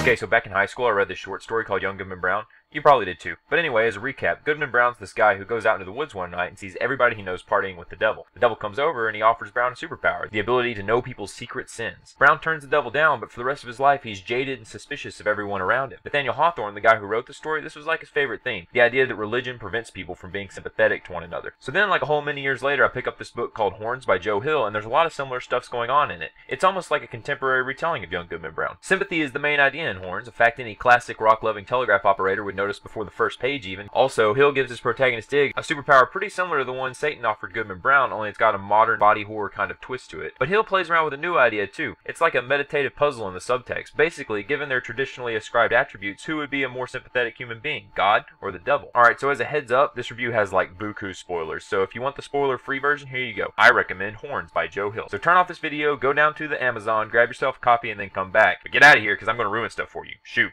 Okay, so back in high school, I read this short story called Young Goodman Brown. You probably did too. But anyway, as a recap, Goodman Brown's this guy who goes out into the woods one night and sees everybody he knows partying with the devil. The devil comes over and he offers Brown a superpower, the ability to know people's secret sins. Brown turns the devil down, but for the rest of his life, he's jaded and suspicious of everyone around him. Nathaniel Hawthorne, the guy who wrote the story, this was like his favorite theme, the idea that religion prevents people from being sympathetic to one another. So then, like a whole many years later, I pick up this book called Horns by Joe Hill, and there's a lot of similar stuffs going on in it. It's almost like a contemporary retelling of Young Goodman Brown. Sympathy is the main idea in Horns, a fact any classic rock-loving telegraph operator would notice before the first page even. Also, Hill gives his protagonist Ig a superpower pretty similar to the one Satan offered Goodman Brown, only it's got a modern body horror kind of twist to it. But Hill plays around with a new idea too. It's like a meditative puzzle in the subtext. Basically, given their traditionally ascribed attributes, who would be a more sympathetic human being, God or the devil? Alright, so as a heads up, this review has like buku spoilers, so if you want the spoiler-free version, here you go. I recommend Horns by Joe Hill. So turn off this video, go down to the Amazon, grab yourself a copy, and then come back. But get out of here, because I'm going to ruin stuff for you. Shoot.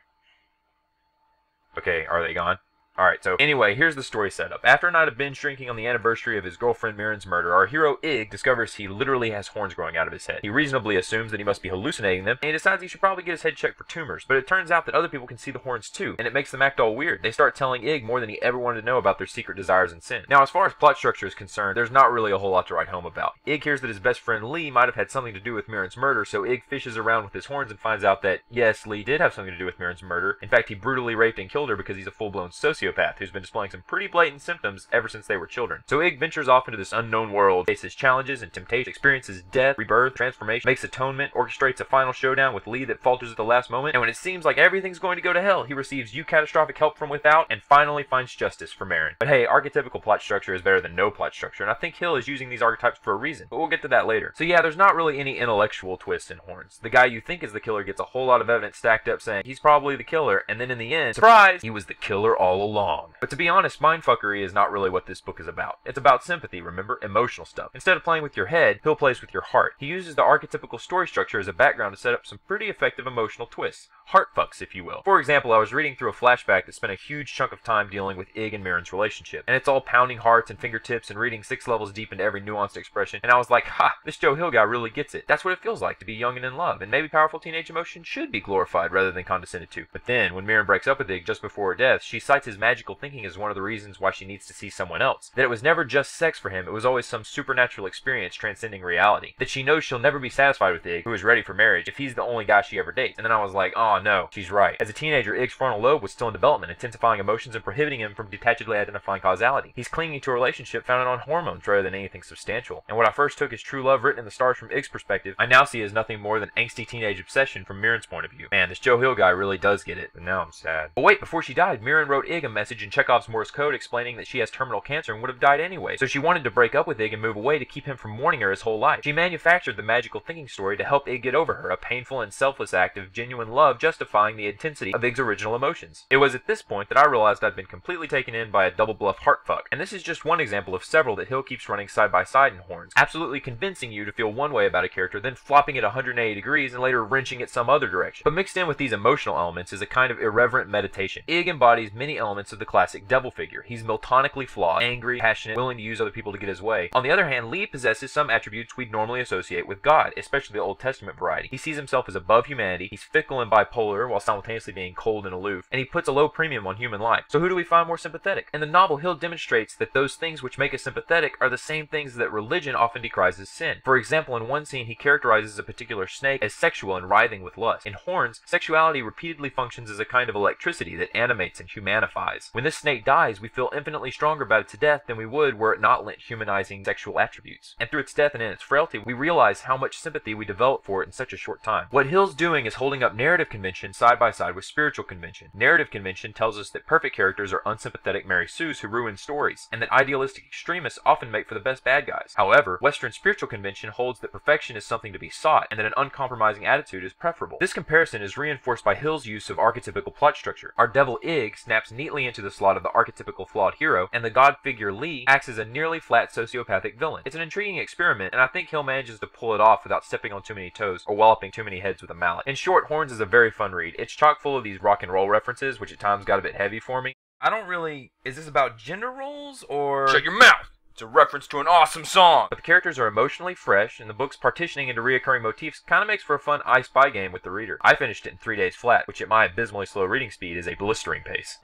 Okay, are they gone? Alright, so anyway, here's the story setup. After a night of binge drinking on the anniversary of his girlfriend Mirren's murder, our hero Ig discovers he literally has horns growing out of his head. He reasonably assumes that he must be hallucinating them, and he decides he should probably get his head checked for tumors. But it turns out that other people can see the horns too, and it makes them act all weird. They start telling Ig more than he ever wanted to know about their secret desires and sin. Now, as far as plot structure is concerned, there's not really a whole lot to write home about. Ig hears that his best friend Lee might have had something to do with Mirren's murder, so Ig fishes around with his horns and finds out that, yes, Lee did have something to do with Mirren's murder. In fact, he brutally raped and killed her because he's a full-blown sociopath who's been displaying some pretty blatant symptoms ever since they were children. So Ig ventures off into this unknown world, faces challenges and temptation, experiences death, rebirth, transformation, makes atonement, orchestrates a final showdown with Lee that falters at the last moment, and when it seems like everything's going to go to hell, he receives catastrophic help from without, and finally finds justice for Mirren. But hey, archetypical plot structure is better than no plot structure, and I think Hill is using these archetypes for a reason, but we'll get to that later. So yeah, there's not really any intellectual twist in Horns. The guy you think is the killer gets a whole lot of evidence stacked up saying he's probably the killer, and then in the end, surprise, he was the killer all along. But to be honest, mindfuckery is not really what this book is about. It's about sympathy, remember? Emotional stuff. Instead of playing with your head, Hill plays with your heart. He uses the archetypical story structure as a background to set up some pretty effective emotional twists. Heart fucks, if you will. For example, I was reading through a flashback that spent a huge chunk of time dealing with Ig and Mirren's relationship, and it's all pounding hearts and fingertips and reading 6 levels deep into every nuanced expression, and I was like, ha, this Joe Hill guy really gets it. That's what it feels like to be young and in love, and maybe powerful teenage emotion should be glorified rather than condescended to. But then, when Mirren breaks up with Ig just before her death, she cites his magical thinking as one of the reasons why she needs to see someone else. That it was never just sex for him, it was always some supernatural experience transcending reality. That she knows she'll never be satisfied with Ig, who is ready for marriage, if he's the only guy she ever dates. And then I was like, oh no, she's right. As a teenager, Ig's frontal lobe was still in development, intensifying emotions and prohibiting him from detachedly identifying causality. He's clinging to a relationship founded on hormones rather than anything substantial. And what I first took as true love written in the stars from Ig's perspective, I now see as nothing more than angsty teenage obsession from Mirren's point of view. Man, this Joe Hill guy really does get it, but now I'm sad. But wait, before she died, Mirren wrote Ig a message in Chekhov's Morse code explaining that she has terminal cancer and would have died anyway. So she wanted to break up with Ig and move away to keep him from mourning her his whole life. She manufactured the magical thinking story to help Ig get over her, a painful and selfless act of genuine love justifying the intensity of Ig's original emotions. It was at this point that I realized I'd been completely taken in by a double bluff heart fuck, and this is just one example of several that Hill keeps running side by side in Horns, absolutely convincing you to feel one way about a character, then flopping it 180 degrees and later wrenching it some other direction. But mixed in with these emotional elements is a kind of irreverent meditation. Ig embodies many elements of the classic devil figure. He's miltonically flawed, angry, passionate, willing to use other people to get his way. On the other hand, Lee possesses some attributes we'd normally associate with God, especially the Old Testament variety. He sees himself as above humanity, he's fickle and bipolar while simultaneously being cold and aloof, and he puts a low premium on human life. So who do we find more sympathetic? In the novel, Hill demonstrates that those things which make us sympathetic are the same things that religion often decries as sin. For example, in one scene he characterizes a particular snake as sexual and writhing with lust. In Horns, sexuality repeatedly functions as a kind of electricity that animates and humanifies. When this snake dies, we feel infinitely stronger about its death than we would were it not lent humanizing sexual attributes. And through its death and in its frailty, we realize how much sympathy we develop for it in such a short time. What Hill's doing is holding up narrative convention side by side with spiritual convention. Narrative convention tells us that perfect characters are unsympathetic Mary Sues who ruin stories, and that idealistic extremists often make for the best bad guys. However, Western spiritual convention holds that perfection is something to be sought, and that an uncompromising attitude is preferable. This comparison is reinforced by Hill's use of archetypical plot structure. Our devil Ig snaps neatly into the slot of the archetypical flawed hero, and the god figure Lee acts as a nearly flat sociopathic villain. It's an intriguing experiment, and I think Hill manages to pull it off without stepping on too many toes or walloping too many heads with a mallet. In short, Horns is a very fun read. It's chock full of these rock and roll references, which at times got a bit heavy for me. I don't really... Is this about gender roles, or... Shut your mouth! It's a reference to an awesome song! But the characters are emotionally fresh, and the book's partitioning into reoccurring motifs kind of makes for a fun I Spy game with the reader. I finished it in 3 days flat, which at my abysmally slow reading speed is a blistering pace.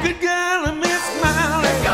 Good girl, I miss Molly.